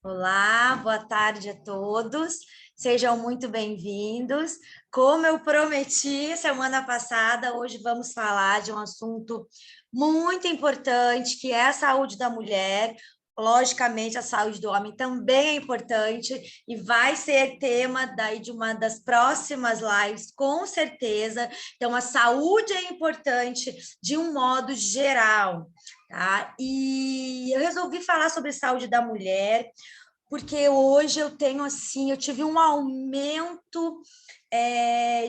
Olá, boa tarde a todos. Sejam muito bem-vindos. Como eu prometi semana passada, hoje vamos falar de um assunto muito importante, que é a saúde da mulher. Logicamente, a saúde do homem também é importante e vai ser tema daí de uma das próximas lives, com certeza. Então, a saúde é importante de um modo geral, tá? E eu resolvi falar sobre saúde da mulher porque hoje eu tenho assim, eu tive um aumento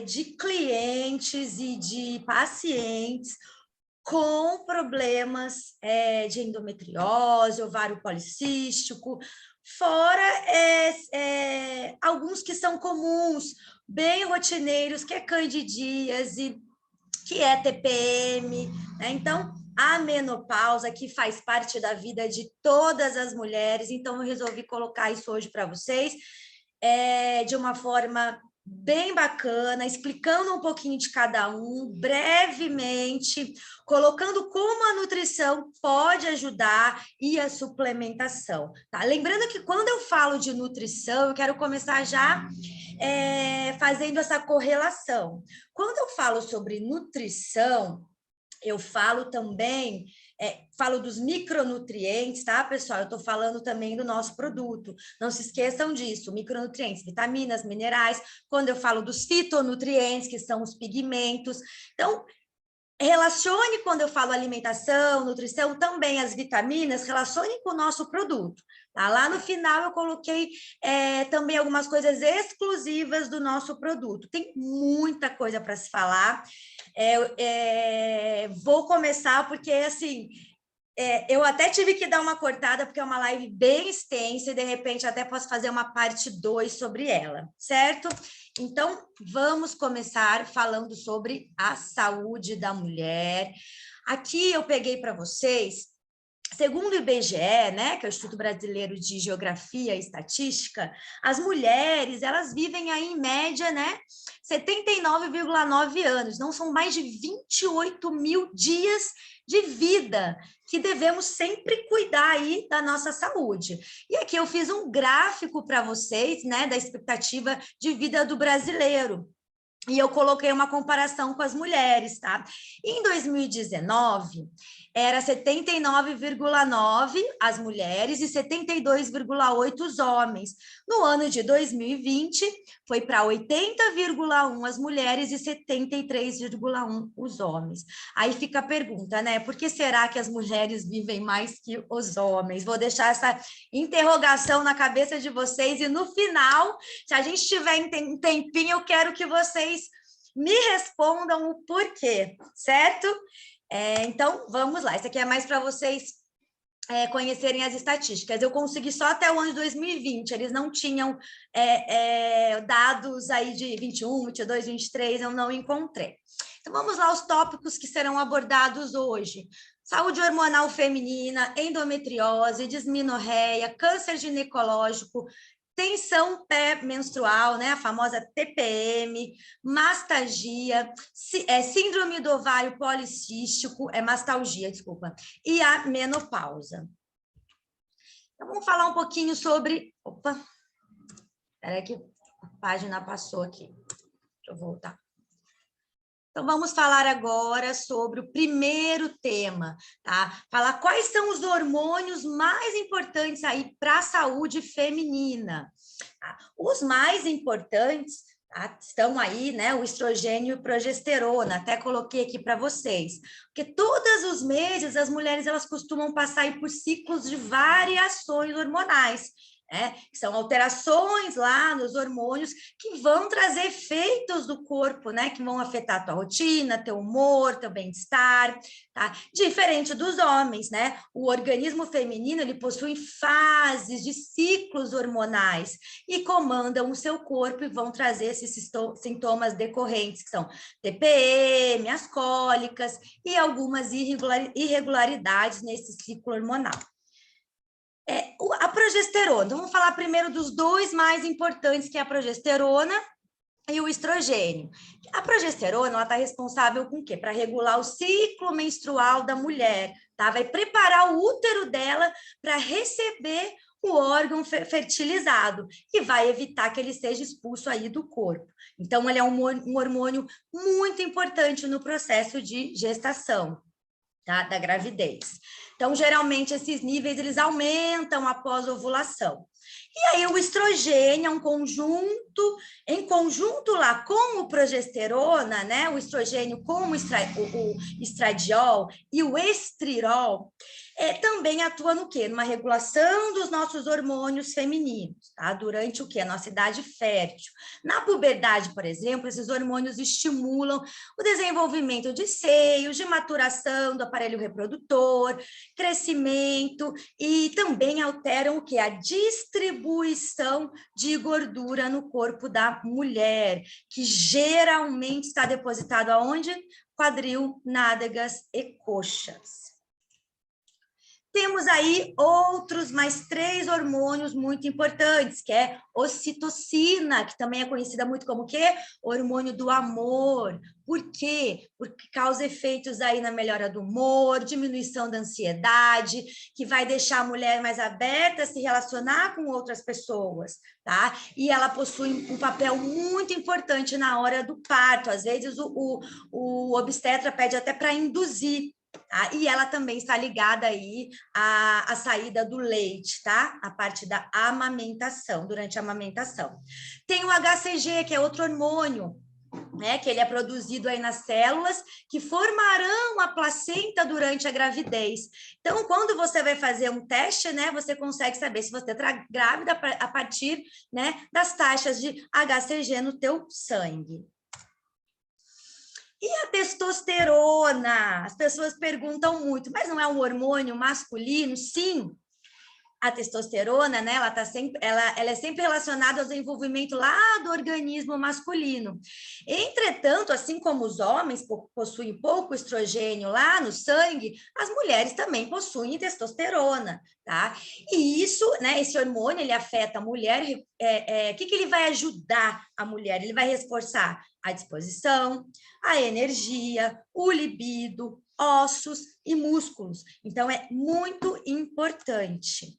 de clientes e de pacientes com problemas de endometriose, ovário policístico, fora alguns que são comuns, bem rotineiros, que é candidíase, que é TPM, né? Então, a menopausa, que faz parte da vida de todas as mulheres, então eu resolvi colocar isso hoje para vocês, de uma forma bem bacana, explicando um pouquinho de cada um, brevemente, colocando como a nutrição pode ajudar e a suplementação, tá? Lembrando que quando eu falo de nutrição, eu quero começar já fazendo essa correlação. Quando eu falo sobre nutrição, eu falo também, falo dos micronutrientes, tá, pessoal? Eu estou falando também do nosso produto. Não se esqueçam disso, micronutrientes, vitaminas, minerais. Quando eu falo dos fitonutrientes, que são os pigmentos. Então, relacione quando eu falo alimentação, nutrição, também as vitaminas, relacione com o nosso produto. Tá? Lá no final eu coloquei também algumas coisas exclusivas do nosso produto. Tem muita coisa para se falar. Vou começar porque, assim, eu até tive que dar uma cortada, porque é uma live bem extensa e, de repente, até posso fazer uma parte 2 sobre ela, certo? Então, vamos começar falando sobre a saúde da mulher. Aqui eu peguei para vocês, segundo o IBGE, né, que é o Instituto Brasileiro de Geografia e Estatística, as mulheres, elas vivem aí em média, né, 79,9 anos, não são mais de 28 mil dias de vida que devemos sempre cuidar aí da nossa saúde. E aqui eu fiz um gráfico para vocês, né, da expectativa de vida do brasileiro. E eu coloquei uma comparação com as mulheres, tá? Em 2019, era 79,9 as mulheres e 72,8 os homens. No ano de 2020, foi para 80,1 as mulheres e 73,1 os homens. Aí fica a pergunta, né? Por que será que as mulheres vivem mais que os homens? Vou deixar essa interrogação na cabeça de vocês e no final, se a gente tiver um tempinho, eu quero que vocês me respondam o porquê, certo? Então, vamos lá. Isso aqui é mais para vocês conhecerem as estatísticas. Eu consegui só até o ano de 2020, eles não tinham dados aí de 21, 22, 23, eu não encontrei. Então, vamos lá os tópicos que serão abordados hoje. Saúde hormonal feminina, endometriose, dismenorreia, câncer ginecológico, tensão pré-menstrual, né, a famosa TPM, mastalgia, síndrome do ovário policístico, mastalgia, desculpa, e a menopausa. Então, vamos falar um pouquinho sobre... Opa, espera que a página passou aqui. Deixa eu voltar. Então, vamos falar agora sobre o primeiro tema, tá? Falar quais são os hormônios mais importantes aí para a saúde feminina. Tá? Os mais importantes, tá? Estão aí, né? O estrogênio e a progesterona, até coloquei aqui para vocês. Porque todos os meses as mulheres elas costumam passar aí por ciclos de variações hormonais. Que são alterações lá nos hormônios que vão trazer efeitos do corpo, né? Que vão afetar a tua rotina, teu humor, teu bem-estar, tá? Diferente dos homens, né? O organismo feminino, ele possui fases de ciclos hormonais e comandam o seu corpo e vão trazer esses sintomas decorrentes, que são TPM, as cólicas e algumas irregularidades nesse ciclo hormonal. A progesterona, vamos falar primeiro dos dois mais importantes, que é a progesterona e o estrogênio. A progesterona, ela está responsável com o quê? Para regular o ciclo menstrual da mulher, tá? Vai preparar o útero dela para receber o órgão fertilizado, que vai evitar que ele seja expulso aí do corpo. Então, ele é um hormônio muito importante no processo de gestação, tá? Da gravidez. Então, geralmente, esses níveis, eles aumentam após a ovulação. E aí o estrogênio é um conjunto, em conjunto lá com o progesterona, né? O estrogênio com o estradiol e o estrirol, também atua no quê? Numa regulação dos nossos hormônios femininos, tá? Durante o quê? A nossa idade fértil. Na puberdade, por exemplo, esses hormônios estimulam o desenvolvimento de seios, de maturação do aparelho reprodutor, crescimento e também alteram o quê? A distribuição de gordura no corpo da mulher, que geralmente está depositado aonde? Quadril, nádegas e coxas. Temos aí mais 3 hormônios muito importantes, que é ocitocina, que também é conhecida muito como o quê? Hormônio do amor. Por quê? Porque causa efeitos aí na melhora do humor, diminuição da ansiedade, que vai deixar a mulher mais aberta a se relacionar com outras pessoas, tá? E ela possui um papel muito importante na hora do parto. Às vezes o obstetra pede até para induzir. Tá? E ela também está ligada aí à saída do leite, tá? A parte da amamentação, durante a amamentação. Tem o HCG, que é outro hormônio, né? Que ele é produzido aí nas células que formarão a placenta durante a gravidez. Então, quando você vai fazer um teste, né? Você consegue saber se você está grávida a partir, né, das taxas de HCG no teu sangue. E a testosterona? As pessoas perguntam muito, mas não é um hormônio masculino? Sim, a testosterona, né, ela é sempre relacionada ao desenvolvimento lá do organismo masculino. Entretanto, assim como os homens possuem pouco estrogênio lá no sangue, as mulheres também possuem testosterona, tá? E isso, né, esse hormônio, ele afeta a mulher, o que ele vai ajudar a mulher? Ele vai reforçar a disposição, a energia, o libido, ossos e músculos. Então, é muito importante.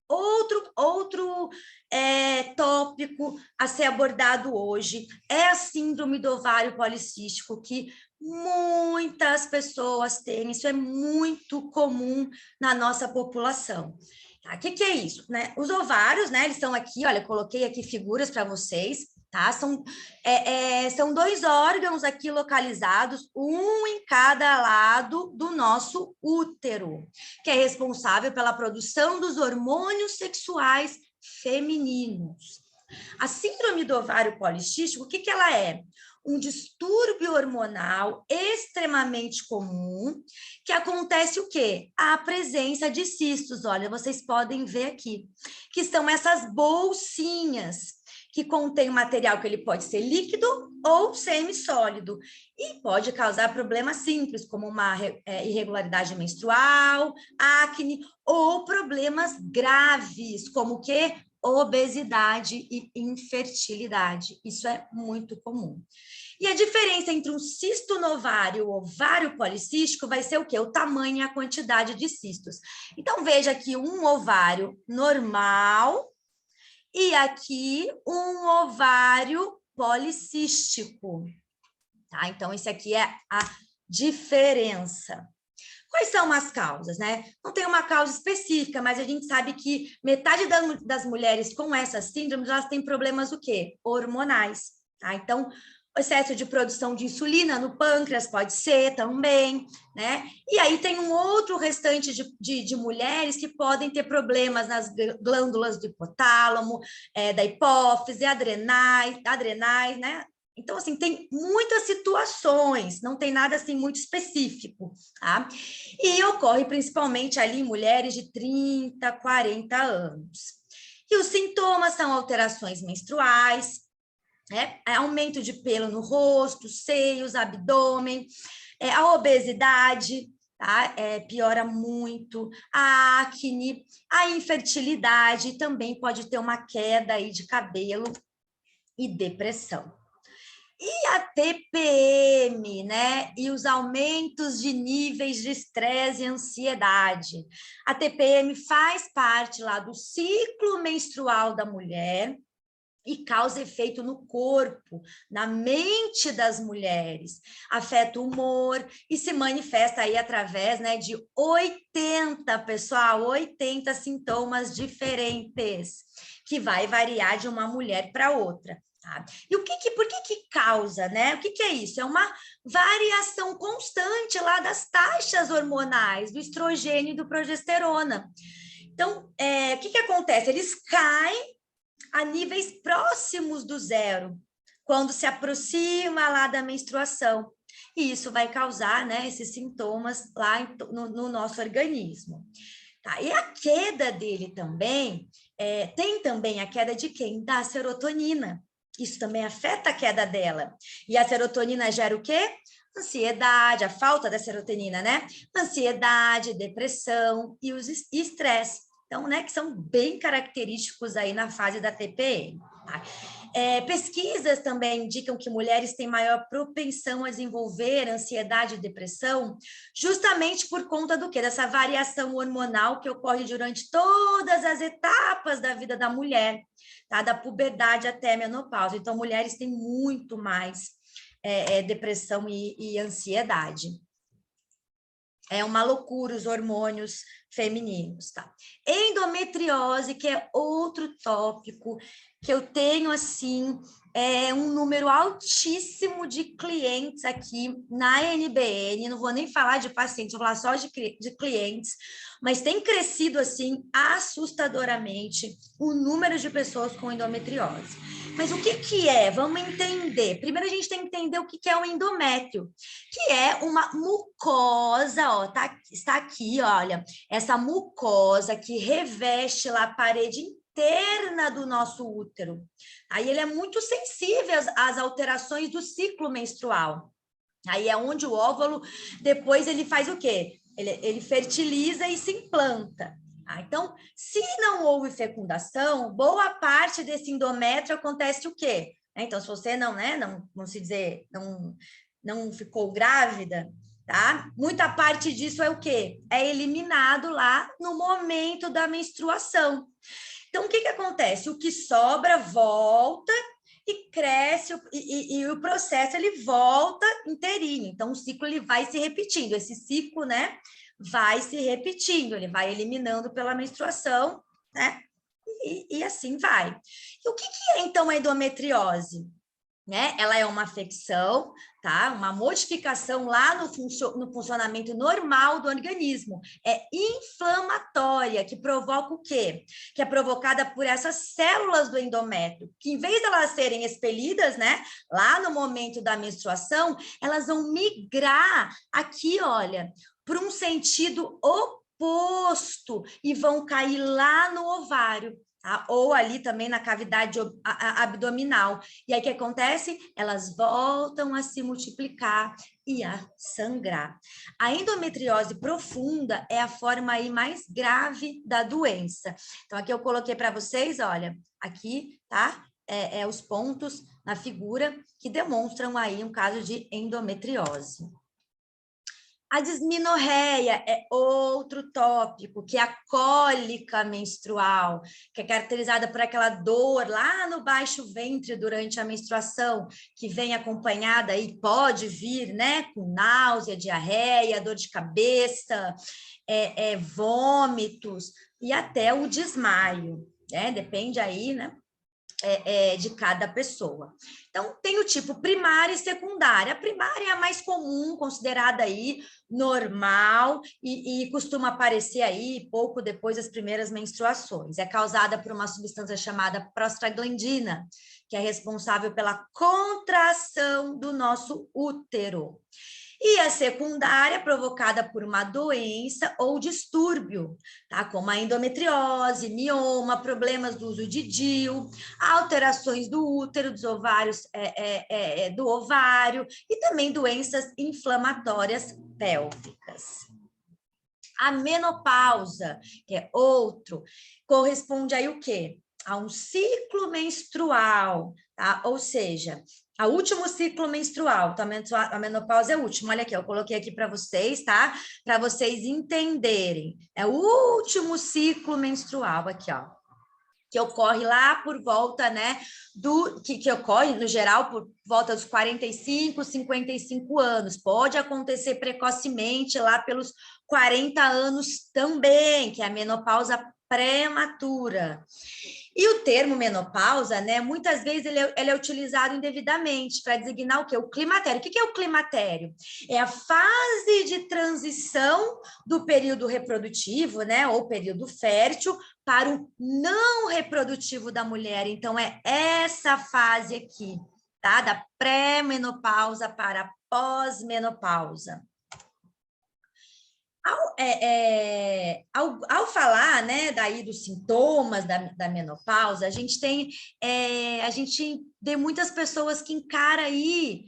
Outro tópico a ser abordado hoje é a síndrome do ovário policístico, que muitas pessoas têm, isso é muito comum na nossa população. Tá? O que é isso? Né? Os ovários, né, eles estão aqui, olha, eu coloquei aqui figuras para vocês, tá? São 2 órgãos aqui localizados, um em cada lado do nosso útero, que é responsável pela produção dos hormônios sexuais femininos. A síndrome do ovário policístico, o que ela é? Um distúrbio hormonal extremamente comum, que acontece o quê? A presença de cistos, olha, vocês podem ver aqui, que são essas bolsinhas, que contém material que ele pode ser líquido ou semissólido, e pode causar problemas simples, como uma irregularidade menstrual, acne, ou problemas graves, como o quê? Obesidade e infertilidade. Isso é muito comum. E a diferença entre um cisto no ovário e o ovário policístico vai ser o quê? O tamanho e a quantidade de cistos. Então, veja aqui um ovário normal e aqui um ovário policístico. Tá? Então, isso aqui é a diferença. Quais são as causas, né? Não tem uma causa específica, mas a gente sabe que metade das mulheres com essas síndromes, elas têm problemas o quê? Hormonais, tá? Então, excesso de produção de insulina no pâncreas pode ser também, né? E aí tem um outro restante de mulheres que podem ter problemas nas glândulas do hipotálamo, da hipófise, adrenais, né? Então, assim, tem muitas situações, não tem nada, assim, muito específico, tá? E ocorre principalmente ali em mulheres de 30, 40 anos. E os sintomas são alterações menstruais, aumento de pelo no rosto, seios, abdômen, a obesidade, tá? Piora muito, a acne, a infertilidade, também pode ter uma queda aí de cabelo e depressão. E a TPM, né? E os aumentos de níveis de estresse e ansiedade. A TPM faz parte lá do ciclo menstrual da mulher e causa efeito no corpo, na mente das mulheres, afeta o humor e se manifesta aí através, né, de 80, pessoal, 80 sintomas diferentes, que vai variar de uma mulher para outra. Tá? E por que causa, né? O que é isso? É uma variação constante lá das taxas hormonais, do estrogênio e do progesterona. Então, o que acontece? Eles caem a níveis próximos do zero, quando se aproxima lá da menstruação. E isso vai causar, né, esses sintomas lá no nosso organismo. Tá? E a queda dele também, tem também a queda de quem? Da serotonina. Isso também afeta a queda dela. E a serotonina gera o quê? Ansiedade, a falta da serotonina, né? Ansiedade, depressão e os estresse. Então, né, que são bem característicos aí na fase da TPM. Tá? Pesquisas também indicam que mulheres têm maior propensão a desenvolver ansiedade e depressão, justamente por conta do quê? Dessa variação hormonal que ocorre durante todas as etapas da vida da mulher, tá? Da puberdade até a menopausa. Então, mulheres têm muito mais depressão e ansiedade. É uma loucura os hormônios femininos, tá? Endometriose, que é outro tópico que eu tenho, assim, um número altíssimo de clientes aqui na NBN, não vou nem falar de pacientes, vou falar só de clientes, mas tem crescido, assim, assustadoramente o número de pessoas com endometriose. Mas o que é? Vamos entender. Primeiro a gente tem que entender o que é o endométrio, que é uma mucosa, ó, está aqui, olha, essa mucosa que reveste lá a parede interna do nosso útero. Aí ele é muito sensível às alterações do ciclo menstrual. Aí é onde o óvulo, depois ele faz o quê? Ele fertiliza e se implanta. Então, se não houve fecundação, boa parte desse endométrio acontece o quê? Então, se você não, né, não se dizer, não ficou grávida, tá? Muita parte disso é o quê? É eliminado lá no momento da menstruação. Então, o que acontece? O que sobra volta e cresce, e o processo ele volta inteirinho. Então, o ciclo ele vai se repetindo. Esse ciclo, né, vai se repetindo, ele vai eliminando pela menstruação, né? E assim vai. E o que é, então, a endometriose? Né? Ela é uma afecção, tá? Uma modificação lá no funcionamento normal do organismo. É inflamatória, que provoca o quê? Que é provocada por essas células do endométrio, que em vez de elas serem expelidas, né? Lá no momento da menstruação, elas vão migrar aqui, olha, para um sentido oposto e vão cair lá no ovário. Tá? Ou ali também na cavidade abdominal. E aí o que acontece? Elas voltam a se multiplicar e a sangrar. A endometriose profunda é a forma aí mais grave da doença. Então, aqui eu coloquei para vocês, olha, aqui, tá? Os pontos na figura que demonstram aí um caso de endometriose. A disminorreia é outro tópico, que é a cólica menstrual, que é caracterizada por aquela dor lá no baixo ventre durante a menstruação, que vem acompanhada e pode vir, né, com náusea, diarreia, dor de cabeça, vômitos e até o desmaio, né? Depende aí, né? De cada pessoa. Então, tem o tipo primária e secundária. A primária é a mais comum, considerada aí normal e costuma aparecer aí pouco depois das primeiras menstruações. É causada por uma substância chamada prostaglandina, que é responsável pela contração do nosso útero. E a secundária provocada por uma doença ou distúrbio, tá? Como a endometriose, mioma, problemas do uso de DIU, alterações do útero, dos ovários, do ovário e também doenças inflamatórias pélvicas. A menopausa, que é outro, corresponde aí o quê? A um ciclo menstrual, tá? Ou seja, O último ciclo menstrual, tá? A menopausa é o último. Olha aqui, eu coloquei aqui para vocês, tá? Para vocês entenderem. É o último ciclo menstrual aqui, ó. Que ocorre lá por volta, né, que ocorre, no geral, por volta dos 45, 55 anos. Pode acontecer precocemente lá pelos 40 anos também, que é a menopausa prematura. E o termo menopausa, né, muitas vezes ele é utilizado indevidamente para designar o quê? O climatério. O que é o climatério? É a fase de transição do período reprodutivo, né, ou período fértil, para o não reprodutivo da mulher. Então, é essa fase aqui, tá? Da pré-menopausa para a pós-menopausa. Ao falar, né, daí dos sintomas da menopausa, a gente vê muitas pessoas que encaram aí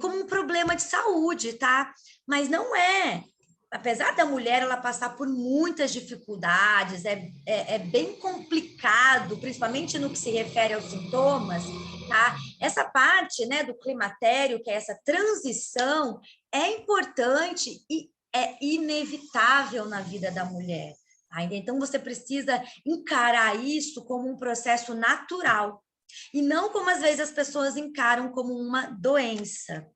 como um problema de saúde, tá? Mas não é. Apesar da mulher ela passar por muitas dificuldades, é bem complicado, principalmente no que se refere aos sintomas, tá? Essa parte, né, do climatério, que é essa transição, é importante e é inevitável na vida da mulher. Tá? Então, você precisa encarar isso como um processo natural e não como, às vezes, as pessoas encaram como uma doença.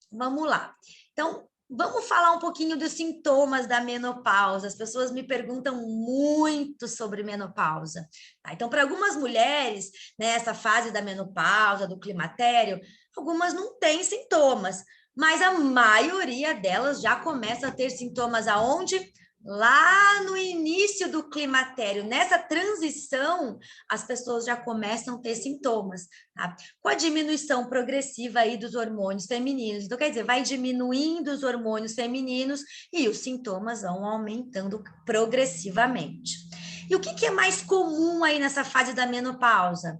Vamos lá. Então, vamos falar um pouquinho dos sintomas da menopausa. As pessoas me perguntam muito sobre menopausa. Tá? Então, para algumas mulheres, nessa fase da menopausa, do climatério, algumas não têm sintomas, mas a maioria delas já começa a ter sintomas aonde? Lá no início do climatério, nessa transição, as pessoas já começam a ter sintomas, tá? Com a diminuição progressiva aí dos hormônios femininos. Então, quer dizer, vai diminuindo os hormônios femininos e os sintomas vão aumentando progressivamente. E o que é mais comum aí nessa fase da menopausa?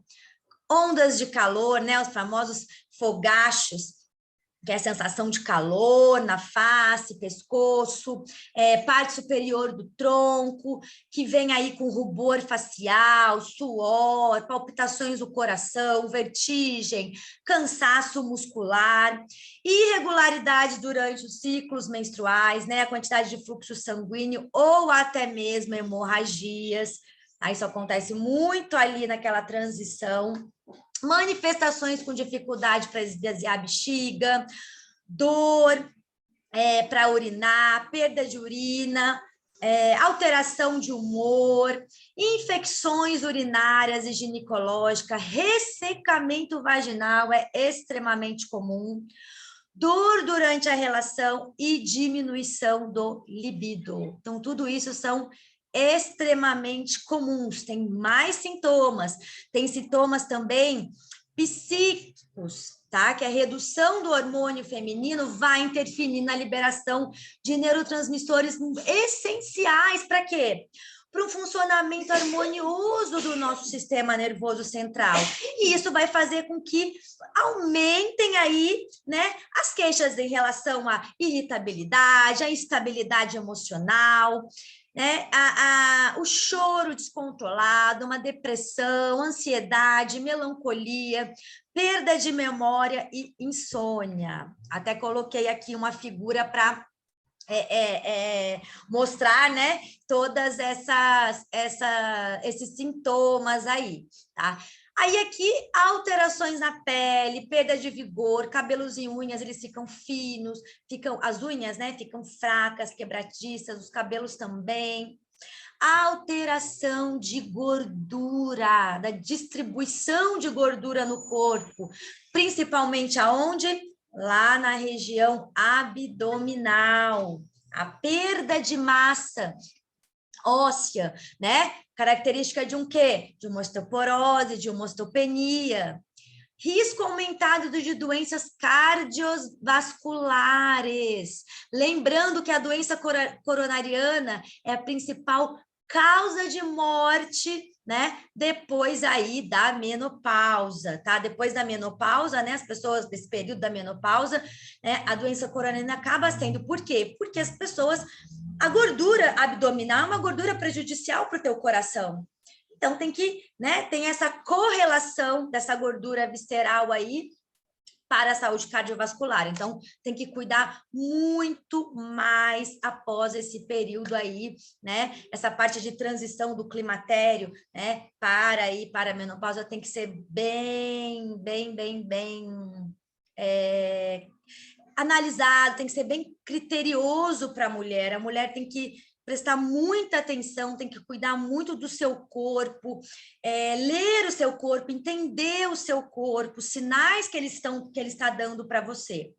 Ondas de calor, né? Os famosos fogachos, que é a sensação de calor na face, pescoço, parte superior do tronco, que vem aí com rubor facial, suor, palpitações do coração, vertigem, cansaço muscular, irregularidade durante os ciclos menstruais, né, a quantidade de fluxo sanguíneo ou até mesmo hemorragias. Isso acontece muito ali naquela transição. Manifestações com dificuldade para esvaziar a bexiga, dor para urinar, perda de urina, alteração de humor, infecções urinárias e ginecológicas, ressecamento vaginal é extremamente comum, dor durante a relação e diminuição do libido. Então, tudo isso são extremamente comuns, tem mais sintomas, tem sintomas também psíquicos, tá? Que a redução do hormônio feminino vai interferir na liberação de neurotransmissores essenciais para quê? Para um funcionamento harmonioso do nosso sistema nervoso central. E isso vai fazer com que aumentem aí, né, as queixas em relação à irritabilidade, à instabilidade emocional, né, o choro descontrolado, uma depressão, ansiedade, melancolia, perda de memória e insônia. Até coloquei aqui uma figura para mostrar, né, todas esses sintomas aí, tá? Aí aqui, alterações na pele, perda de vigor, cabelos e unhas, eles ficam finos, as unhas, né, ficam fracas, quebradiças, os cabelos também. Alteração de gordura, da distribuição de gordura no corpo, principalmente aonde? Lá na região abdominal. A perda de massa óssea, né? Característica de um quê? De uma osteoporose, de uma osteopenia. Risco aumentado de doenças cardiovasculares. Lembrando que a doença coronariana é a principal causa de morte, né? Depois aí da menopausa, tá? Depois da menopausa, né? As pessoas desse período da menopausa, né? A doença coronariana acaba sendo. Por quê? Porque as pessoas, a gordura abdominal é uma gordura prejudicial para o teu coração. Então, tem que, né, tem essa correlação dessa gordura visceral aí para a saúde cardiovascular. Então, tem que cuidar muito mais após esse período aí, né? Essa parte de transição do climatério, né? Para a menopausa tem que ser bem analisado, tem que ser bem criterioso para a mulher. A mulher tem que prestar muita atenção, tem que cuidar muito do seu corpo, ler o seu corpo, entender o seu corpo, os sinais que ele está dando para vocês.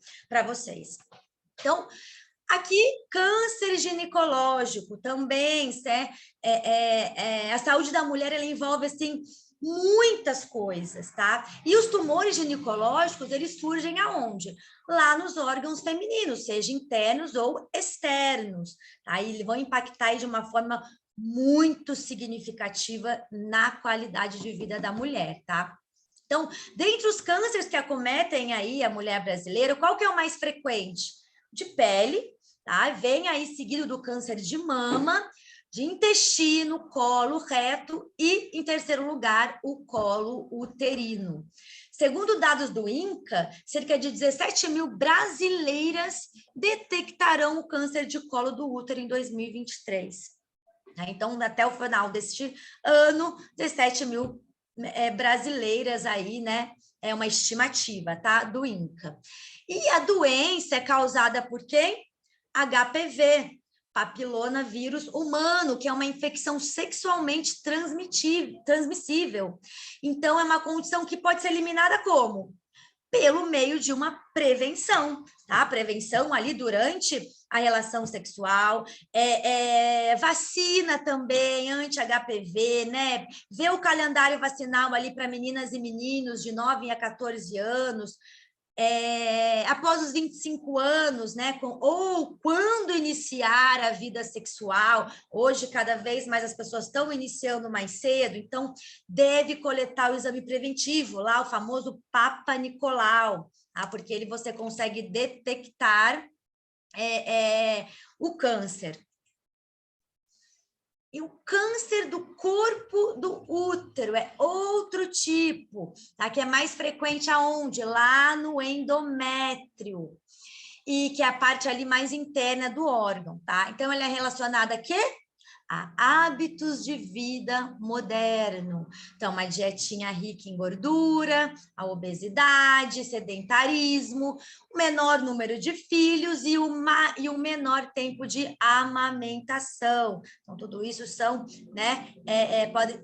Então, aqui, câncer ginecológico também, a saúde da mulher, ela envolve, assim, muitas coisas, tá? E os tumores ginecológicos, eles surgem aonde? Lá nos órgãos femininos, seja internos ou externos, tá? E vão impactar aí de uma forma muito significativa na qualidade de vida da mulher, tá? Então, dentre os cânceres que acometem aí a mulher brasileira, qual que é o mais frequente? De pele, tá? Vem aí seguido do câncer de mama, de intestino, colo, reto e, em terceiro lugar, o colo uterino. Segundo dados do INCA, cerca de 17 mil brasileiras detectarão o câncer de colo do útero em 2023. Então, até o final deste ano, 17 mil brasileiras aí, né? É uma estimativa, tá? Do INCA. E a doença é causada por quem? HPV, papilonavírus humano, que é uma infecção sexualmente transmissível. Então, é uma condição que pode ser eliminada como? Pelo meio de uma prevenção, tá? Prevenção ali durante a relação sexual, vacina também, anti-HPV, né? Ver o calendário vacinal ali para meninas e meninos de 9 a 14 anos, após os 25 anos, né? Ou quando iniciar a vida sexual. Hoje, cada vez mais as pessoas estão iniciando mais cedo, então deve coletar o exame preventivo, lá o famoso Papa Nicolau, tá? Porque ele você consegue detectar o câncer. E o câncer do corpo do útero é outro tipo, tá? Que é mais frequente aonde? Lá no endométrio. E que é a parte ali mais interna do órgão, tá? Então, ele é relacionado a quê? A hábitos de vida moderno. Então, uma dietinha rica em gordura, a obesidade, sedentarismo, o menor número de filhos e o menor tempo de amamentação. Então, tudo isso são, né,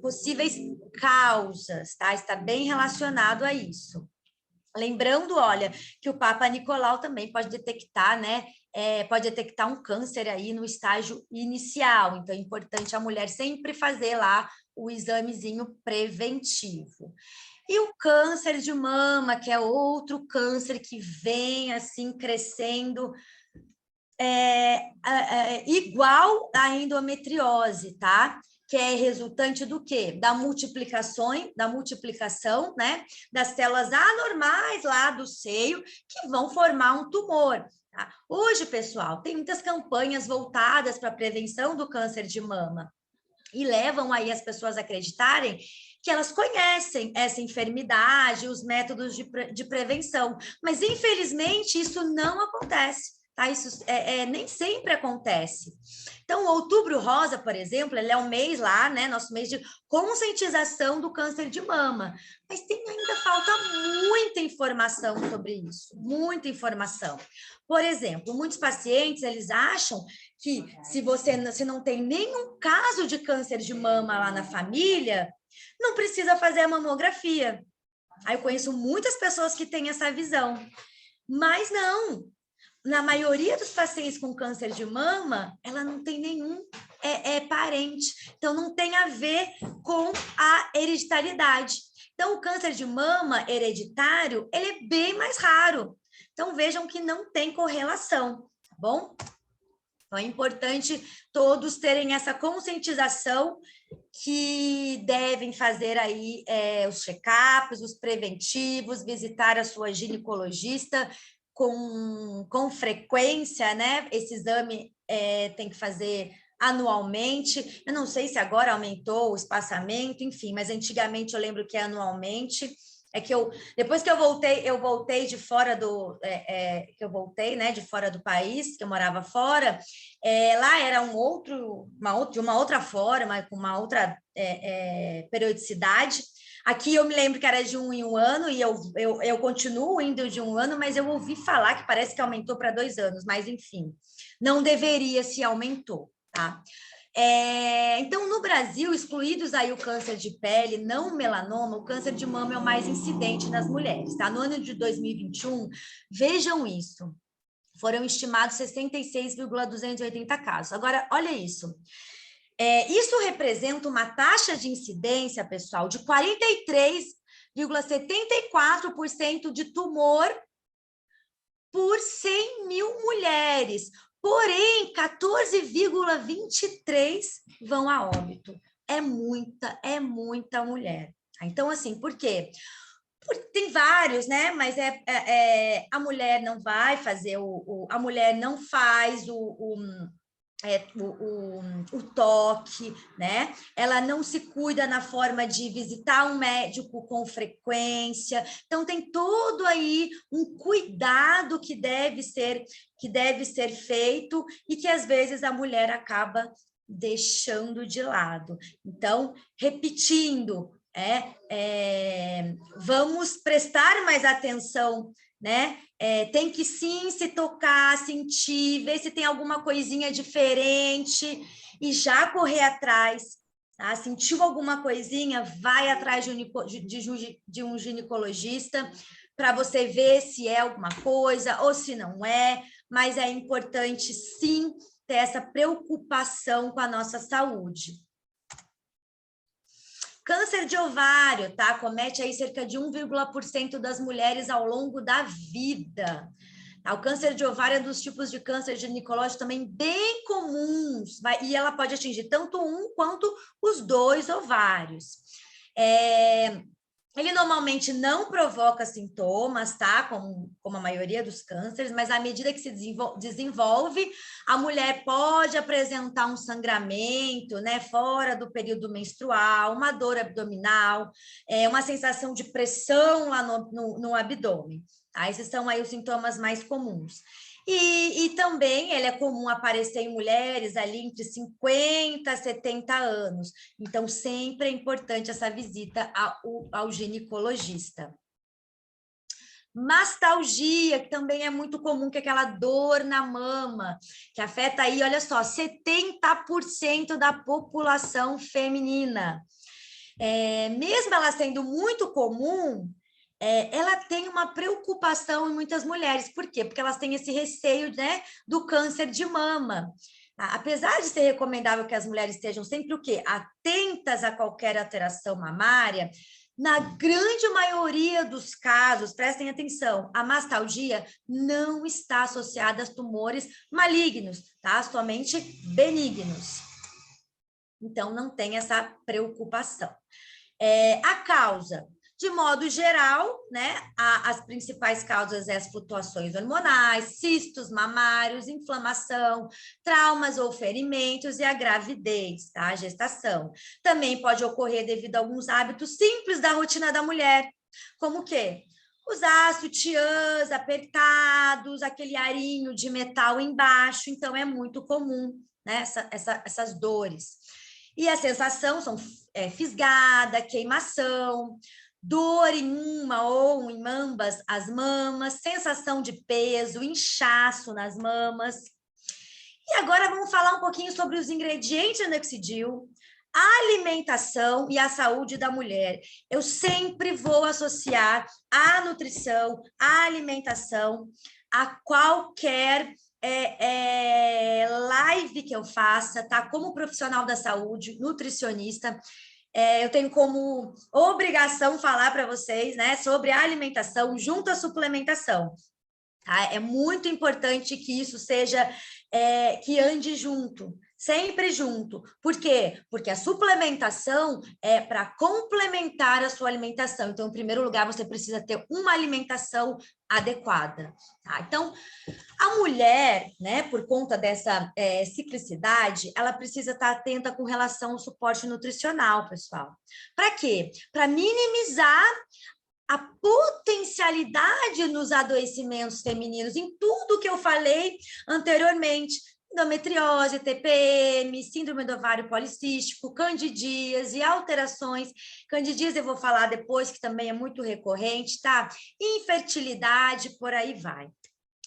possíveis causas, tá? Está bem relacionado a isso. Lembrando, olha, que o Papa Nicolau também pode detectar, né? Pode detectar um câncer aí no estágio inicial. Então, é importante a mulher sempre fazer lá o examezinho preventivo. E o câncer de mama, que é outro câncer que vem assim crescendo, igual à endometriose, tá? Que é resultante do quê? Da multiplicação, né, das células anormais lá do seio, que vão formar um tumor. Tá? Hoje, pessoal, tem muitas campanhas voltadas para a prevenção do câncer de mama e levam aí as pessoas a acreditarem que elas conhecem essa enfermidade, os métodos de prevenção, mas infelizmente isso não acontece. Tá? Isso nem sempre acontece. Então, o Outubro Rosa, por exemplo, ele é um mês lá, né? Nosso mês de conscientização do câncer de mama. Mas ainda falta muita informação sobre isso, muita informação. Por exemplo, muitos pacientes, eles acham que se não tem nenhum caso de câncer de mama lá na família, não precisa fazer a mamografia. Aí eu conheço muitas pessoas que têm essa visão. Mas não, na maioria dos pacientes com câncer de mama, ela não tem nenhum parente. Então, não tem a ver com a hereditariedade. Então, o câncer de mama hereditário, ele é bem mais raro. Então, vejam que não tem correlação, tá bom? Então, é importante todos terem essa conscientização que devem fazer aí os check-ups, os preventivos, visitar a sua ginecologista com frequência, né? Esse exame tem que fazer anualmente. Eu não sei se agora aumentou o espaçamento, enfim, mas antigamente eu lembro que anualmente. É que depois que eu voltei de fora que eu voltei, né, de fora do país, que eu morava fora, lá era de uma outra forma, com uma outra periodicidade. Aqui eu me lembro que era de 1 em 1 ano, e eu continuo indo de 1 ano, mas eu ouvi falar que parece que aumentou para 2 anos, mas enfim, não deveria se aumentou, tá? Então, no Brasil, excluídos aí o câncer de pele, não o melanoma, o câncer de mama é o mais incidente nas mulheres, tá? No ano de 2021, vejam isso, foram estimados 66,280 casos. Agora, olha isso. Isso representa uma taxa de incidência, pessoal, de 43,74% de tumor por 100 mil mulheres. Porém, 14,23 vão a óbito. É muita mulher. Então, assim, por quê? Tem vários, né? Mas a mulher não vai fazer a mulher não faz o toque, né? Ela não se cuida na forma de visitar um médico com frequência. Então, tem todo aí um cuidado que deve ser feito e que, às vezes, a mulher acaba deixando de lado. Então, repetindo, vamos prestar mais atenção, né? Tem que sim se tocar, sentir, ver se tem alguma coisinha diferente e já correr atrás. Tá? Sentiu alguma coisinha, vai atrás de um ginecologista para você ver se é alguma coisa ou se não é, mas é importante sim ter essa preocupação com a nossa saúde. Câncer de ovário, tá? Comete aí cerca de 1,% das mulheres ao longo da vida. Tá? O câncer de ovário é um dos tipos de câncer ginecológico também bem comuns, e ela pode atingir tanto um quanto os 2 ovários. Ele normalmente não provoca sintomas, tá? Como a maioria dos cânceres, mas à medida que se desenvolve, a mulher pode apresentar um sangramento, né? Fora do período menstrual, uma dor abdominal, uma sensação de pressão lá no abdômen. Tá? Esses são aí os sintomas mais comuns. E também ele é comum aparecer em mulheres ali entre 50 a 70 anos. Então, sempre é importante essa visita ao ginecologista. Mastalgia, que também é muito comum, que é aquela dor na mama, que afeta aí, olha só, 70% da população feminina. Mesmo ela sendo muito comum, ela tem uma preocupação em muitas mulheres. Por quê? Porque elas têm esse receio, né, do câncer de mama. Apesar de ser recomendável que as mulheres estejam sempre o quê? Atentas a qualquer alteração mamária, na grande maioria dos casos, prestem atenção, a mastalgia não está associada a tumores malignos, tá? Somente benignos. Então, não tem essa preocupação. A causa, de modo geral, né, as principais causas são as flutuações hormonais, cistos mamários, inflamação, traumas ou ferimentos e a gravidez, tá? A gestação. Também pode ocorrer devido a alguns hábitos simples da rotina da mulher, como o quê? Usar sutiãs apertados, aquele arinho de metal embaixo, então é muito comum, né, essas dores. E a sensação são fisgada, queimação, dor em uma ou em ambas as mamas, sensação de peso, inchaço nas mamas. E agora vamos falar um pouquinho sobre os ingredientes do Minoxidil, a alimentação e a saúde da mulher. Eu sempre vou associar a nutrição, a alimentação, a qualquer live que eu faça, tá? Como profissional da saúde, nutricionista, eu tenho como obrigação falar para vocês, né, sobre a alimentação junto à suplementação. Tá? É muito importante que isso seja, que ande junto, Sempre junto. Por quê? Porque a suplementação é para complementar a sua alimentação. Então, em primeiro lugar, você precisa ter uma alimentação adequada. Tá? Então, a mulher, né, por conta dessa ciclicidade, ela precisa estar atenta com relação ao suporte nutricional, pessoal. Para quê? Para minimizar a potencialidade nos adoecimentos femininos, em tudo que eu falei anteriormente, endometriose, TPM, síndrome do ovário policístico, candidíase, alterações. Candidíase eu vou falar depois, que também é muito recorrente, tá? Infertilidade, por aí vai.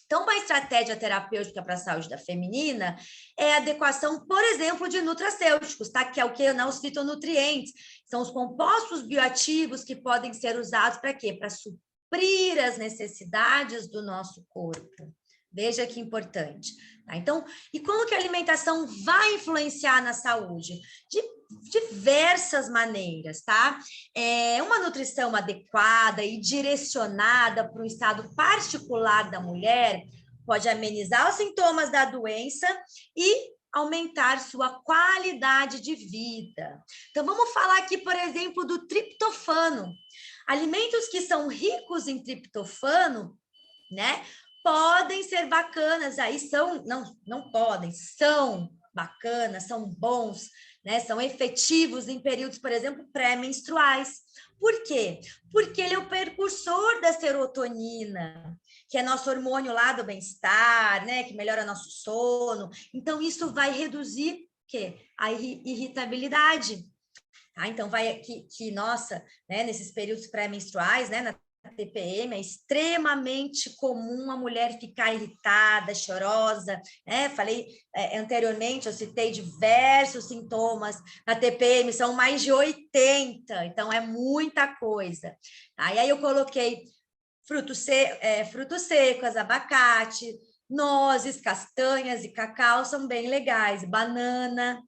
Então, uma estratégia terapêutica para a saúde da feminina é a adequação, por exemplo, de nutracêuticos, tá? Que é o que? Não, os fitonutrientes. São os compostos bioativos que podem ser usados para quê? Para suprir as necessidades do nosso corpo. Veja que importante. Tá? Então, e como que a alimentação vai influenciar na saúde? De diversas maneiras, tá? Uma nutrição adequada e direcionada para um estado particular da mulher pode amenizar os sintomas da doença e aumentar sua qualidade de vida. Então, vamos falar aqui, por exemplo, do triptofano. Alimentos que são ricos em triptofano, né? Podem ser bacanas, aí são, não podem, são bacanas, são bons, né? São efetivos em períodos, por exemplo, pré-menstruais. Por quê? Porque ele é o precursor da serotonina, que é nosso hormônio lá do bem-estar, né? Que melhora nosso sono. Então, isso vai reduzir o quê? A irritabilidade. Tá? Então, nossa, né? Nesses períodos pré-menstruais, né? Na TPM, é extremamente comum a mulher ficar irritada, chorosa, né? Falei anteriormente, eu citei diversos sintomas na TPM, são mais de 80, então é muita coisa. Aí eu coloquei frutos secos, abacate, nozes, castanhas e cacau são bem legais, banana.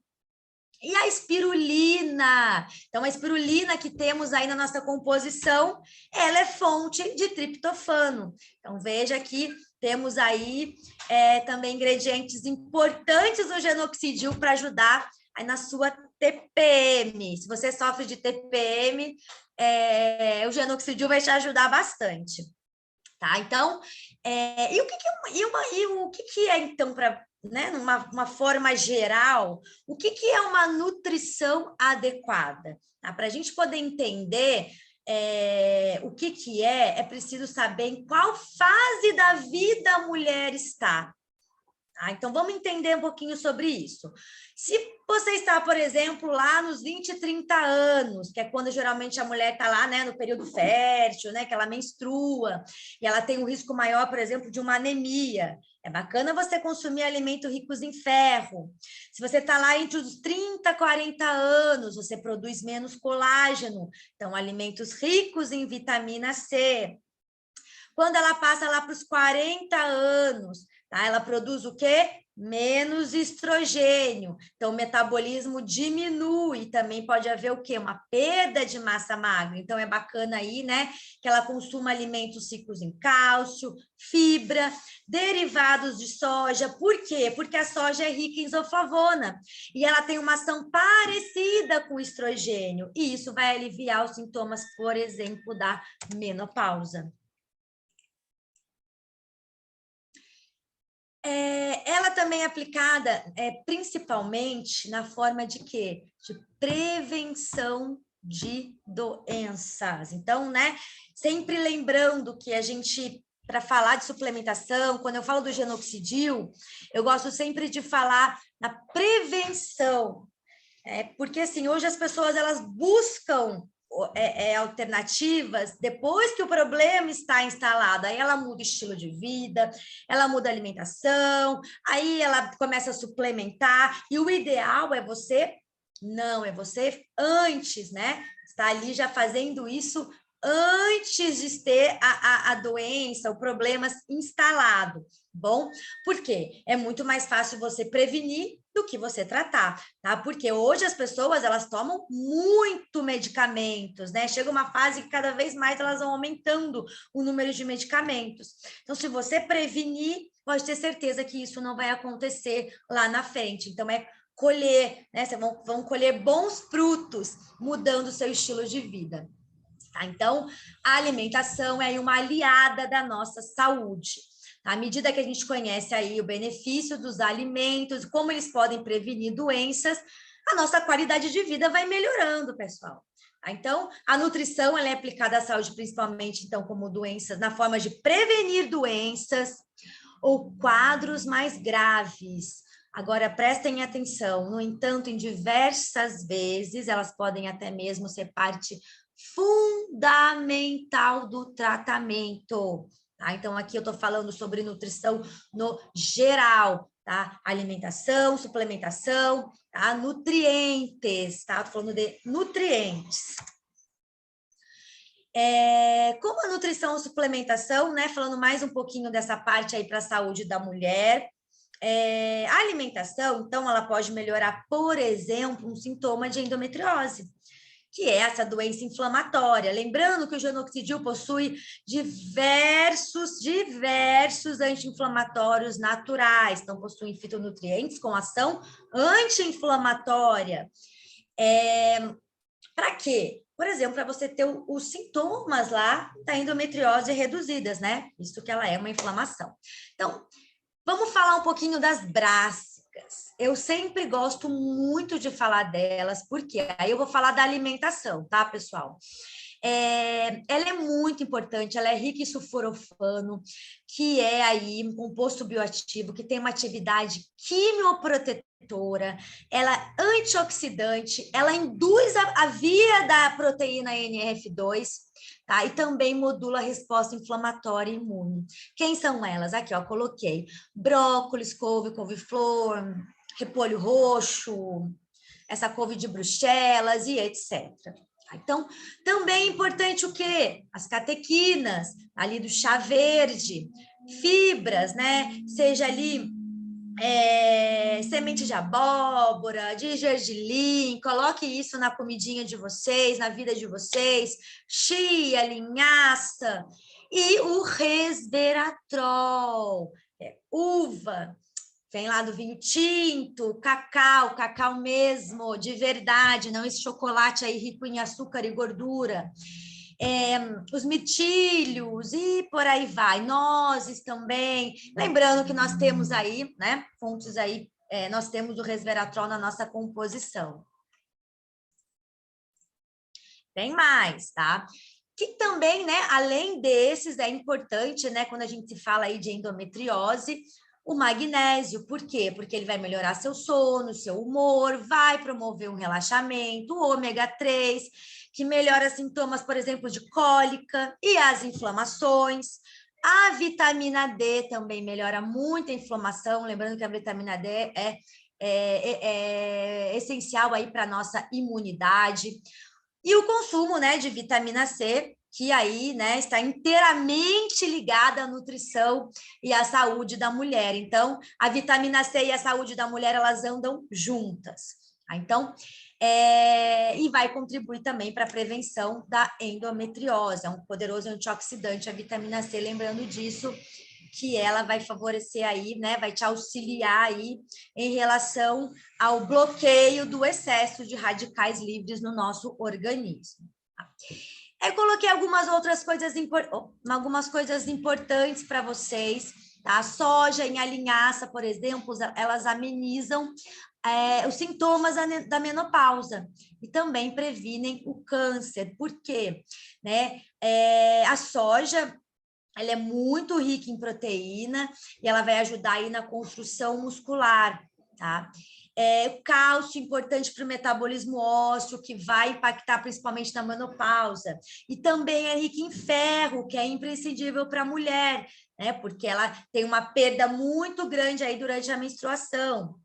E a espirulina? Então, a espirulina que temos aí na nossa composição, ela é fonte de triptofano. Então, veja que temos aí também ingredientes importantes do genoxidil para ajudar aí na sua TPM. Se você sofre de TPM, o genoxidil vai te ajudar bastante. Tá? Então, o que é, então, para... Né, numa forma geral, o que é uma nutrição adequada? Tá? Para a gente poder entender o que é preciso saber em qual fase da vida a mulher está. Tá? Então, vamos entender um pouquinho sobre isso. Se você está, por exemplo, lá nos 20, 30 anos, que é quando geralmente a mulher está lá, né, no período fértil, né, que ela menstrua, e ela tem um risco maior, por exemplo, de uma anemia. É bacana você consumir alimentos ricos em ferro. Se você está lá entre os 30 e 40 anos, você produz menos colágeno. Então, alimentos ricos em vitamina C. Quando ela passa lá para os 40 anos, tá? Ela produz o quê? Menos estrogênio. Então, o metabolismo diminui. Também pode haver o quê? Uma perda de massa magra. Então, é bacana aí, né? Que ela consuma alimentos ricos em cálcio, fibra, derivados de soja. Por quê? Porque a soja é rica em isoflavona. E ela tem uma ação parecida com o estrogênio. E isso vai aliviar os sintomas, por exemplo, da menopausa. Ela também é aplicada principalmente na forma de quê? De prevenção de doenças. Então, né, sempre lembrando que a gente, para falar de suplementação, quando eu falo do genoxidil, eu gosto sempre de falar na prevenção, porque assim, hoje as pessoas elas buscam alternativas depois que o problema está instalado. Aí ela muda o estilo de vida, ela muda a alimentação, aí ela começa a suplementar, e o ideal é você antes, né? Está ali já fazendo isso antes de ter a doença, o problema instalado. Bom, por quê? É muito mais fácil você prevenir do que você tratar, tá? Porque hoje as pessoas, elas tomam muito medicamentos, né? Chega uma fase que cada vez mais elas vão aumentando o número de medicamentos. Então, se você prevenir, pode ter certeza que isso não vai acontecer lá na frente. Então, é colher, né? Vocês vão colher bons frutos mudando o seu estilo de vida. Tá? Então, a alimentação é uma aliada da nossa saúde. À medida que a gente conhece aí o benefício dos alimentos, como eles podem prevenir doenças, a nossa qualidade de vida vai melhorando, pessoal. Então, a nutrição ela é aplicada à saúde principalmente, então, como doenças, na forma de prevenir doenças ou quadros mais graves. Agora, prestem atenção, no entanto, em diversas vezes, elas podem até mesmo ser parte fundamental do tratamento. Tá? Então, aqui eu estou falando sobre nutrição no geral, tá? Alimentação, suplementação, tá? Nutrientes, tá? Estou falando de nutrientes. Como a nutrição e suplementação, né? Falando mais um pouquinho dessa parte aí para a saúde da mulher. A alimentação, então, ela pode melhorar, por exemplo, um sintoma de endometriose, que é essa doença inflamatória. Lembrando que o genoxidil possui diversos anti-inflamatórios naturais, então possui fitonutrientes com ação anti-inflamatória. Para quê? Por exemplo, para você ter os sintomas lá da endometriose reduzidas, né? Isso que ela é uma inflamação. Então, vamos falar um pouquinho das brássicas. Eu sempre gosto muito de falar delas, porque aí eu vou falar da alimentação, tá, pessoal? Ela é muito importante, ela é rica em sulforafano, que é aí um composto bioativo que tem uma atividade quimioprotetora, ela é antioxidante, ela induz a via da proteína NRF2, tá? E também modula a resposta inflamatória e imune. Quem são elas? Aqui, ó, coloquei brócolis, couve-flor, repolho roxo, essa couve de Bruxelas e etc. Então, também é importante o quê? As catequinas, ali do chá verde, fibras, né? Seja ali semente de abóbora, de gergelim, coloque isso na comidinha de vocês, na vida de vocês, chia, linhaça, e o resveratrol, uva, vem lá do vinho tinto, cacau mesmo, de verdade, não esse chocolate aí rico em açúcar e gordura. Os mirtilhos e por aí vai, nozes também. Lembrando que nós temos aí, né, fontes aí, nós temos o resveratrol na nossa composição. Tem mais, tá? Que também, né, além desses, é importante, né, quando a gente se fala aí de endometriose, o magnésio. Por quê? Porque ele vai melhorar seu sono, seu humor, vai promover um relaxamento, o ômega 3, que melhora sintomas, por exemplo, de cólica e as inflamações. A vitamina D também melhora muito a inflamação, lembrando que a vitamina D é essencial aí para a nossa imunidade. E o consumo, né, de vitamina C, que aí, né, está inteiramente ligada à nutrição e à saúde da mulher. Então, a vitamina C e a saúde da mulher, elas andam juntas. Então, e vai contribuir também para a prevenção da endometriose. É um poderoso antioxidante, a vitamina C, lembrando disso, que ela vai favorecer aí, né, vai te auxiliar aí em relação ao bloqueio do excesso de radicais livres no nosso organismo. Eu coloquei algumas coisas importantes para vocês, tá? A soja em linhaça, por exemplo, elas amenizam os sintomas da menopausa e também previnem o câncer. Por quê? Né? A soja, ela é muito rica em proteína e ela vai ajudar aí na construção muscular, tá? Cálcio importante para o metabolismo ósseo, que vai impactar principalmente na menopausa. E também é rica em ferro, que é imprescindível para a mulher, né? Porque ela tem uma perda muito grande aí durante a menstruação.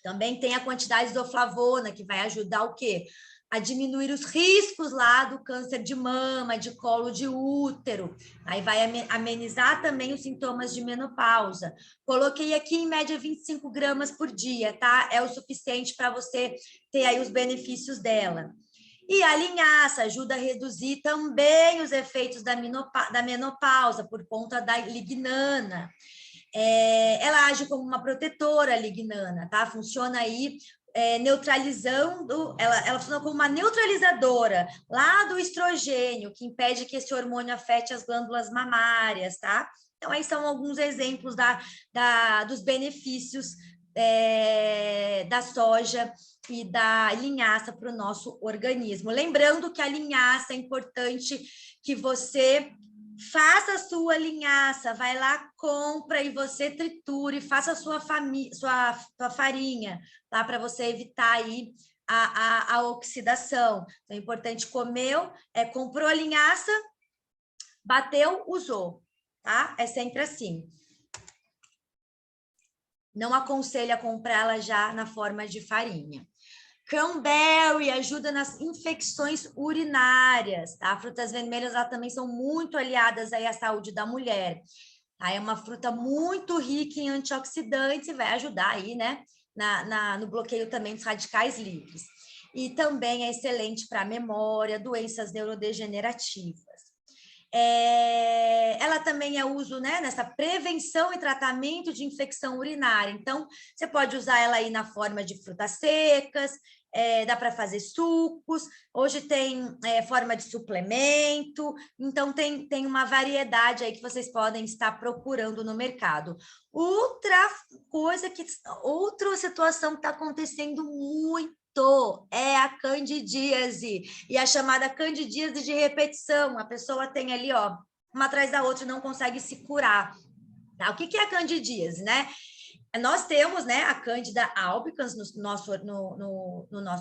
Também tem a quantidade de oflavona, que vai ajudar o quê? A diminuir os riscos lá do câncer de mama, de colo de útero. Aí vai amenizar também os sintomas de menopausa. Coloquei aqui em média 25 gramas por dia, tá? É o suficiente para você ter aí os benefícios dela. E a linhaça ajuda a reduzir também os efeitos da menopausa por conta da lignana. Ela age como uma protetora lignana, tá? Funciona aí neutralizando, ela funciona como uma neutralizadora lá do estrogênio, que impede que esse hormônio afete as glândulas mamárias, tá? Então, aí são alguns exemplos dos benefícios da soja e da linhaça para o nosso organismo. Lembrando que a linhaça é importante que você faça a sua linhaça, vai lá, compra e você triture, faça a sua farinha, tá? Para você evitar aí a oxidação. Então, é importante, comprou a linhaça, bateu, usou, tá? É sempre assim. Não aconselho a comprá-la já na forma de farinha. Cranberry ajuda nas infecções urinárias, tá? Frutas vermelhas, elas também são muito aliadas aí à saúde da mulher. Tá? É uma fruta muito rica em antioxidantes e vai ajudar aí, né? No bloqueio também dos radicais livres. E também é excelente para memória, doenças neurodegenerativas. Ela também é uso, né, nessa prevenção e tratamento de infecção urinária. Então, você pode usar ela aí na forma de frutas secas, dá para fazer sucos, hoje tem forma de suplemento, então tem uma variedade aí que vocês podem estar procurando no mercado. Outra situação que está acontecendo muito é a candidíase, e a chamada candidíase de repetição. A pessoa tem ali, ó, uma atrás da outra e não consegue se curar. Tá? O que é a candidíase, né? Nós temos, né, a Candida albicans no nosso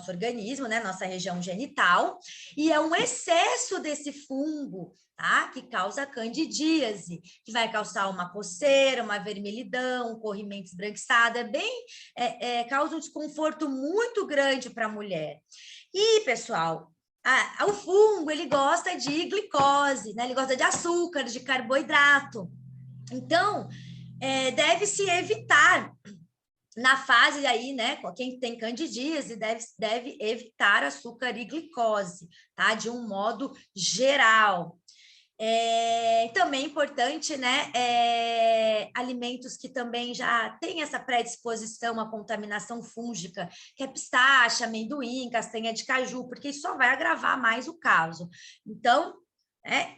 organismo, né, nossa região genital, e é um excesso desse fungo, tá, que causa a candidíase, que vai causar uma coceira, uma vermelhidão, um corrimento esbranquiçado, causa um desconforto muito grande para a mulher. E, pessoal, o fungo, ele gosta de glicose, né, ele gosta de açúcar, de carboidrato. Então, deve-se evitar, na fase aí, né, quem tem candidíase deve evitar açúcar e glicose, tá, de um modo geral. Também é importante, né, alimentos que também já têm essa predisposição à contaminação fúngica, que é pistache, amendoim, castanha de caju, porque isso só vai agravar mais o caso. Então,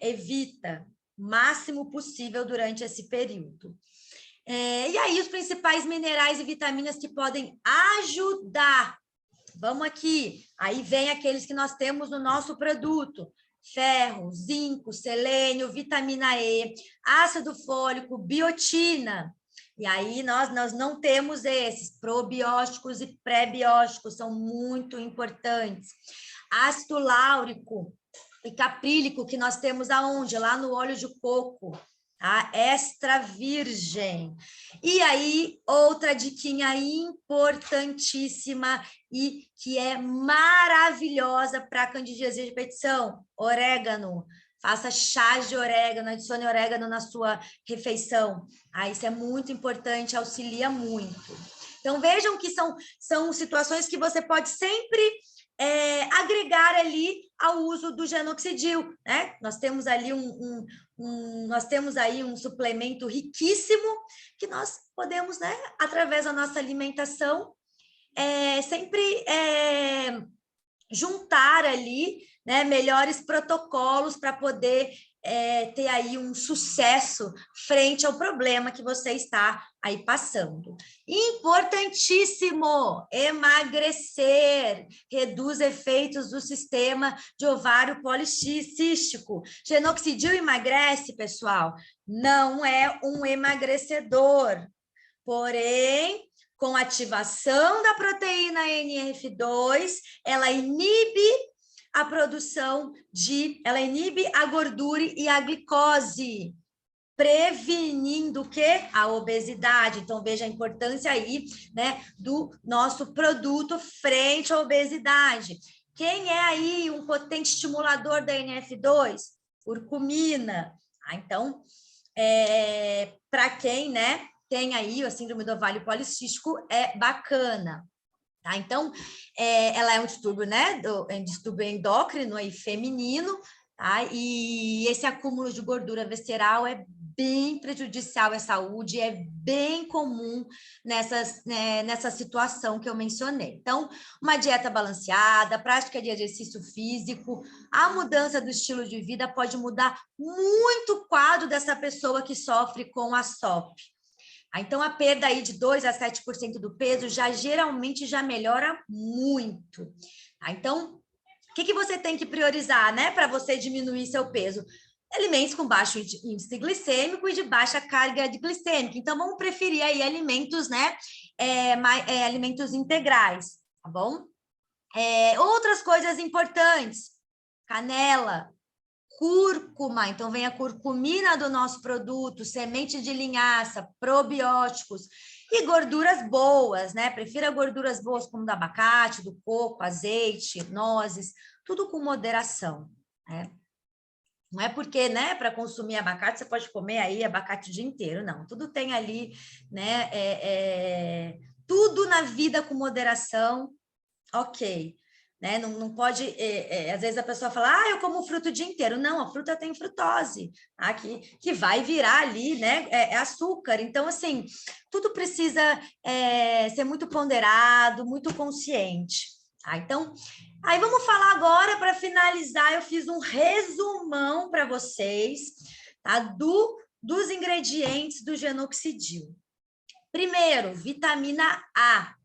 evita o máximo possível durante esse período. E aí, os principais minerais e vitaminas que podem ajudar. Vamos aqui. Aí vem aqueles que nós temos no nosso produto. Ferro, zinco, selênio, vitamina E, ácido fólico, biotina. E aí nós não temos esses. Probióticos e pré-bióticos são muito importantes. Ácido láurico e caprílico, que nós temos aonde? Lá no óleo de coco. Tá? Extra virgem. E aí, outra diquinha importantíssima e que é maravilhosa para candidíase de repetição: orégano. Faça chás de orégano, adicione orégano na sua refeição. Isso é muito importante, auxilia muito. Então, vejam que são situações que você pode sempre agregar ali ao uso do genoxidil, né? Nós temos ali um suplemento riquíssimo que nós podemos, né, através da nossa alimentação, sempre juntar ali, né, melhores protocolos para poder ter aí um sucesso frente ao problema que você está aí passando. Importantíssimo, emagrecer, reduz efeitos do sistema de ovário policístico. Genoxidil emagrece, pessoal? Não é um emagrecedor, porém, com ativação da proteína NRF2, ela inibe a produção ela inibe a gordura e a glicose, prevenindo o quê? A obesidade. Então, veja a importância aí, né, do nosso produto frente à obesidade. Quem é aí um potente estimulador da NF2? Curcumina. Então, para quem, né, tem aí a síndrome do ovário policístico, é bacana. Tá? Então, ela é um distúrbio, né, distúrbio endócrino e feminino, tá? E esse acúmulo de gordura visceral é bem prejudicial à saúde, é bem comum nessa situação que eu mencionei. Então, uma dieta balanceada, prática de exercício físico, a mudança do estilo de vida pode mudar muito o quadro dessa pessoa que sofre com a SOP. Então, a perda aí de 2 a 7% do peso geralmente já melhora muito. Então, o que você tem que priorizar, né, para você diminuir seu peso? Alimentos com baixo índice glicêmico e de baixa carga glicêmica. Então, vamos preferir aí alimentos, né, alimentos integrais, tá bom? Outras coisas importantes, canela, cúrcuma, então vem a curcumina do nosso produto, semente de linhaça, probióticos e gorduras boas, né? Prefira gorduras boas como do abacate, do coco, azeite, nozes, tudo com moderação, né? Não é porque, né, para consumir abacate, você pode comer aí abacate o dia inteiro, não. Tudo tem ali, né, tudo na vida com moderação, ok. Né? Não pode, às vezes a pessoa fala, eu como fruta o dia inteiro. Não, a fruta tem frutose, tá? que vai virar ali, né? Açúcar. Então, assim, tudo precisa ser muito ponderado, muito consciente. Tá? Então, aí vamos falar agora, para finalizar, eu fiz um resumão para vocês, tá? Dos ingredientes do Genoxidil. Primeiro, vitamina A,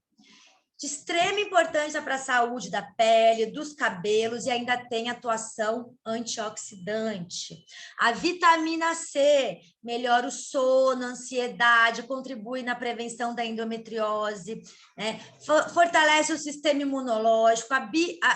de extrema importância para a saúde da pele, dos cabelos e ainda tem atuação antioxidante. A vitamina C melhora o sono, a ansiedade, contribui na prevenção da endometriose, né? Fortalece o sistema imunológico,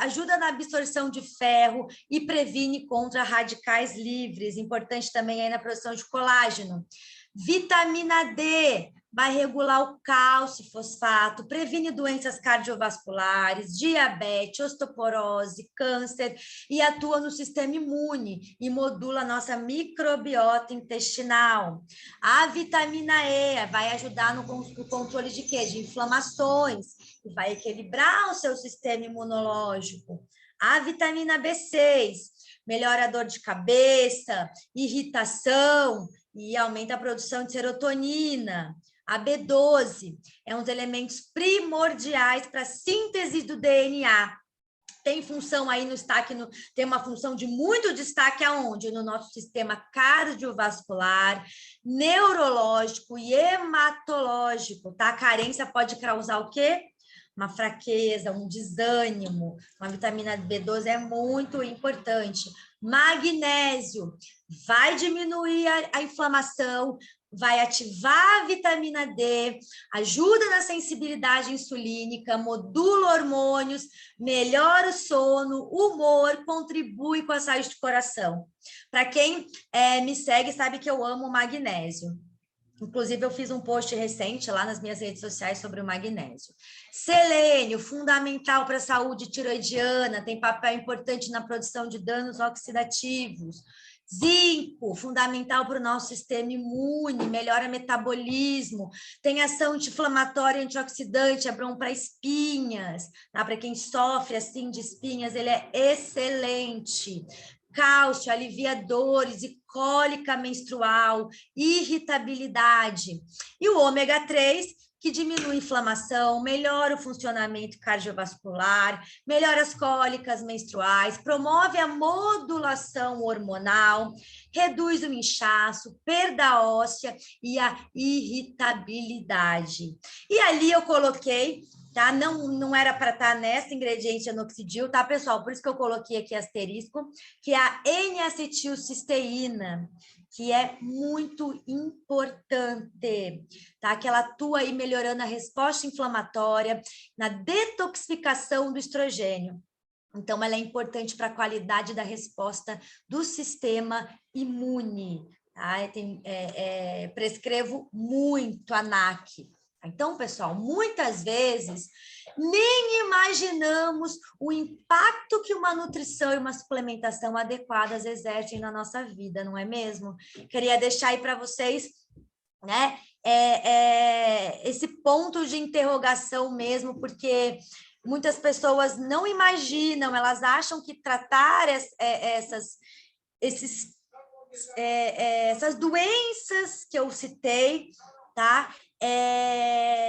ajuda na absorção de ferro e previne contra radicais livres. Importante também aí na produção de colágeno. Vitamina D vai regular o cálcio e fosfato, previne doenças cardiovasculares, diabetes, osteoporose, câncer e atua no sistema imune e modula a nossa microbiota intestinal. A vitamina E vai ajudar no controle de quê? De inflamações e vai equilibrar o seu sistema imunológico. A vitamina B6 melhora a dor de cabeça, irritação e aumenta a produção de serotonina. A B12 é um dos elementos primordiais para a síntese do DNA. Tem função aí no destaque, tem uma função de muito destaque aonde? No nosso sistema cardiovascular, neurológico e hematológico, tá? A carência pode causar o quê? Uma fraqueza, um desânimo. Uma vitamina B12 é muito importante. Magnésio vai diminuir a inflamação, vai ativar a vitamina D, ajuda na sensibilidade insulínica, modula hormônios, melhora o sono, humor, contribui com a saúde do coração. Para quem me segue, sabe que eu amo magnésio. Inclusive, eu fiz um post recente lá nas minhas redes sociais sobre o magnésio. Selênio, fundamental para a saúde tiroidiana, tem papel importante na produção de danos oxidativos. Zinco, fundamental para o nosso sistema imune, melhora o metabolismo, tem ação anti-inflamatória, antioxidante, é bom para espinhas, tá? Para quem sofre assim de espinhas, ele é excelente. Cálcio, alivia dores e cólica menstrual, irritabilidade. E o ômega 3, que diminui a inflamação, melhora o funcionamento cardiovascular, melhora as cólicas menstruais, promove a modulação hormonal, reduz o inchaço, perda óssea e a irritabilidade. E ali eu coloquei, tá? Não era para estar nessa ingrediente anoxidil, tá, pessoal? Por isso que eu coloquei aqui asterisco, que é a N-acetilcisteína, que é muito importante, tá? Que ela atua aí melhorando a resposta inflamatória, na detoxificação do estrogênio. Então, ela é importante para a qualidade da resposta do sistema imune, tá? Prescrevo muito a NAC. Então, pessoal, muitas vezes nem imaginamos o impacto que uma nutrição e uma suplementação adequadas exercem na nossa vida, não é mesmo? Queria deixar aí para vocês, né, esse ponto de interrogação mesmo, porque muitas pessoas não imaginam, elas acham que tratar esses essas doenças que eu citei, tá?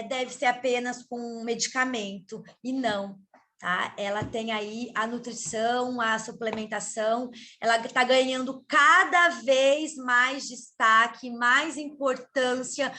Deve ser apenas com medicamento, e não, tá? Ela tem aí a nutrição, a suplementação, ela está ganhando cada vez mais destaque, mais importância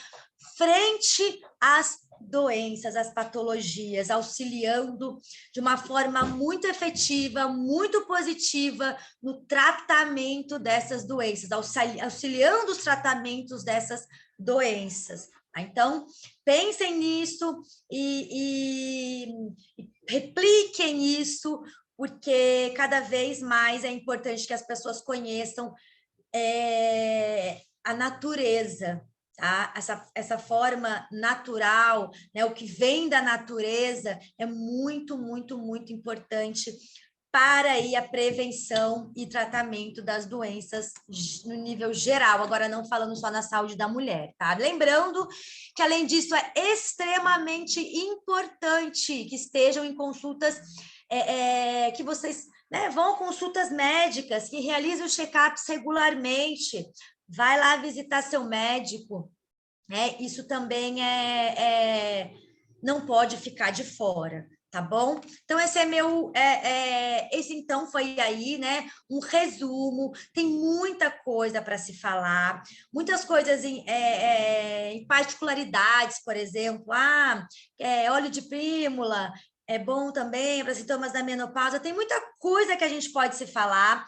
frente às doenças, às patologias, auxiliando de uma forma muito efetiva, muito positiva no tratamento dessas doenças, auxiliando os tratamentos dessas doenças. Então, pensem nisso e repliquem isso, porque cada vez mais é importante que as pessoas conheçam a natureza, tá? Essa forma natural, né? O que vem da natureza é muito, muito, muito importante para aí a prevenção e tratamento das doenças no nível geral, agora não falando só na saúde da mulher, tá? Lembrando que, além disso, é extremamente importante que estejam em consultas, que vocês, né, vão a consultas médicas, que realizem os check-ups regularmente, vai lá visitar seu médico, né? Isso também não pode ficar de fora. Tá bom? Então, esse esse então foi aí, né? Um resumo. Tem muita coisa para se falar, muitas coisas em particularidades, por exemplo, óleo de prímula é bom também para sintomas da menopausa. Tem muita coisa que a gente pode se falar.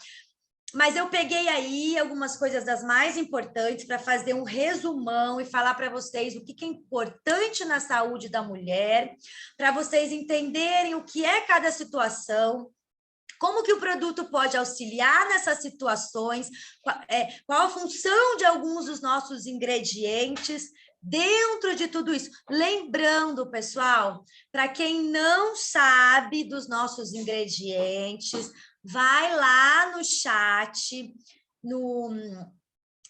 Mas eu peguei aí algumas coisas das mais importantes para fazer um resumão e falar para vocês o que é importante na saúde da mulher, para vocês entenderem o que é cada situação, como que o produto pode auxiliar nessas situações, qual a função de alguns dos nossos ingredientes dentro de tudo isso. Lembrando, pessoal, para quem não sabe dos nossos ingredientes, vai lá no chat,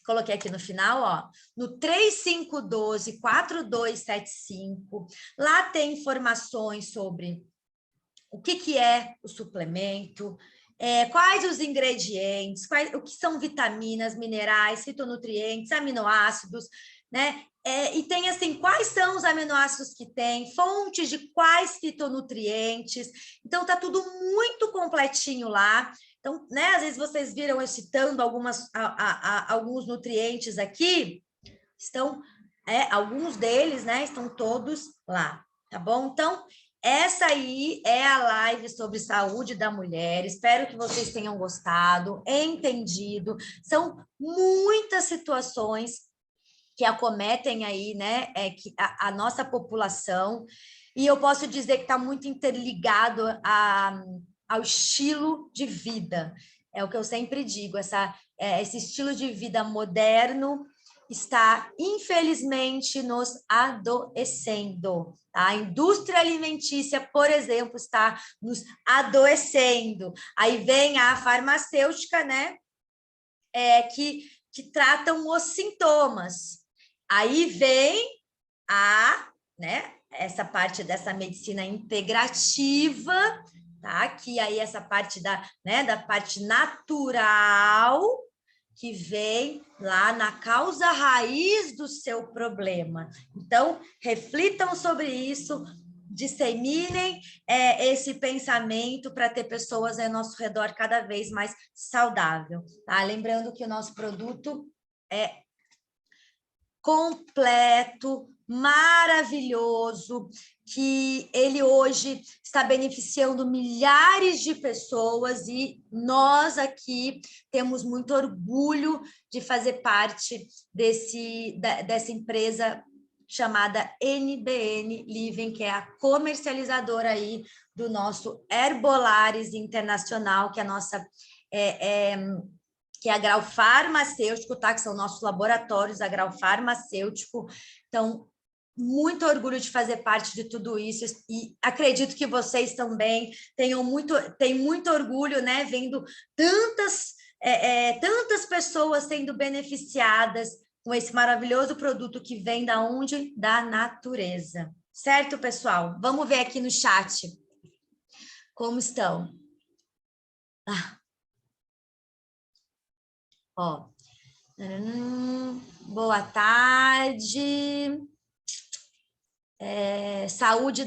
coloquei aqui no final, ó, no 3512-4275, lá tem informações sobre o que é o suplemento, quais os ingredientes, o que são vitaminas, minerais, fitonutrientes, aminoácidos, né? E tem assim, quais são os aminoácidos que tem, fontes de quais fitonutrientes. Então, tá tudo muito completinho lá. Então, né, às vezes vocês viram eu citando alguns nutrientes aqui, alguns deles, né, estão todos lá, tá bom? Então, essa aí é a live sobre saúde da mulher. Espero que vocês tenham gostado, entendido. São muitas situações que acometem aí, né, a nossa população, e eu posso dizer que está muito interligado ao estilo de vida. É o que eu sempre digo, esse estilo de vida moderno está, infelizmente, nos adoecendo. A indústria alimentícia, por exemplo, está nos adoecendo. Aí vem a farmacêutica, né, que tratam os sintomas. Aí vem né, essa parte dessa medicina integrativa, tá? Que aí essa parte da parte natural, que vem lá na causa raiz do seu problema. Então, reflitam sobre isso, disseminem esse pensamento para ter pessoas ao nosso redor cada vez mais saudável. Tá? Lembrando que o nosso produto é completo, maravilhoso, que ele hoje está beneficiando milhares de pessoas, e nós aqui temos muito orgulho de fazer parte dessa empresa chamada NBN Living, que é a comercializadora aí do nosso Herbolares Internacional, que é a nossa que é a Grau Farmacêutico, tá? Que são nossos laboratórios, a Grau Farmacêutico. Então, muito orgulho de fazer parte de tudo isso, e acredito que vocês também têm muito orgulho, né? Vendo tantas pessoas sendo beneficiadas com esse maravilhoso produto que vem da onde? Da natureza. Certo, pessoal? Vamos ver aqui no chat como estão. Ó, Boa tarde. Saúde